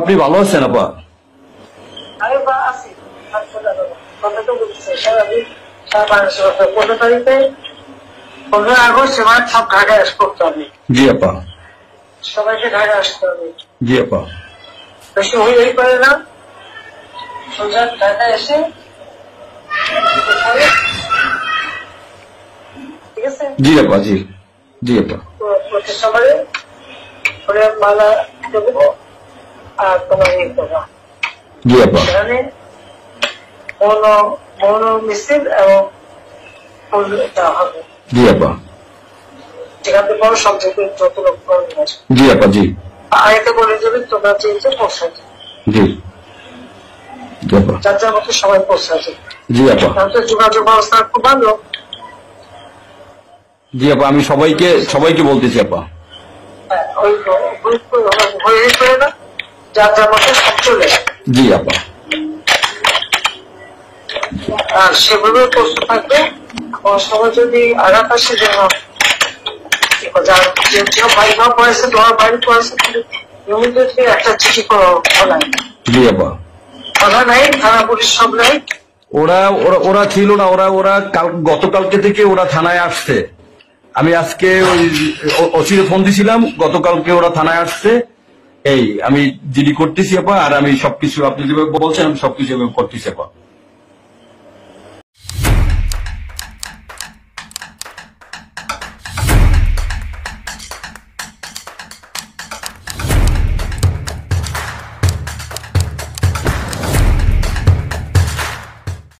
আপনি ভালো আছেন আপা? আমি আছি, কথা তো বলছে সারাদিন 15 তারিখে 15 আগস্ট আমার সব ঢাকায় করতে হবে। জি আপা। সবাইকে ঢাকায় আসতে হবে। জি আপা। বেশি হইলেই পারে না, সোজা ঢাকায় এসে ঠিক আছে। জি আপা। জি জি আপা। প্রতি সবাই মালা দেবো আর তোমার ইয়ে করবা। জি আপা। সেখানে মৌন মিছিল এবং ফুল দেওয়া হবে। জি আপা। যেখান থেকে বড় সব যত লোক জি আপা। জি আয়তে বলে দেবে তোমরা চেয়েছে পৌঁছাতে। জি জি আপা। যার যার মতো সবাই পৌঁছাতে। জি আপা। তাহলে যোগাযোগ ব্যবস্থা খুব ভালো। জি আপা, আমি সবাইকে বলতেছি আপা। হ্যাঁ, ওই হয়ে করে না, যার যার মতো সব চলে। জি আপা। আর সেভাবে প্রস্তুত থাকবে। সবাই যদি আঘাত আসে যেন বাড়ি ঘর পড়েছে, তোমার বাড়ি পড়েছে, ইমিডিয়েটলি একটা চিঠি ফলাই। জি আপা। কথা নাই, থানা পুলিশ সব নাই। ওরা ছিল না, ওরা গতকালকে থেকে ওরা থানায় আসছে। আমি আজকে ওই ওসিরে ফোন দিছিলাম, গতকালকে ওরা থানায় আসছে। এই আমি জিডি করতেছি আপা, আর আমি সবকিছু আপনি যেভাবে বলছেন আমি সবকিছু করতেছি আপা।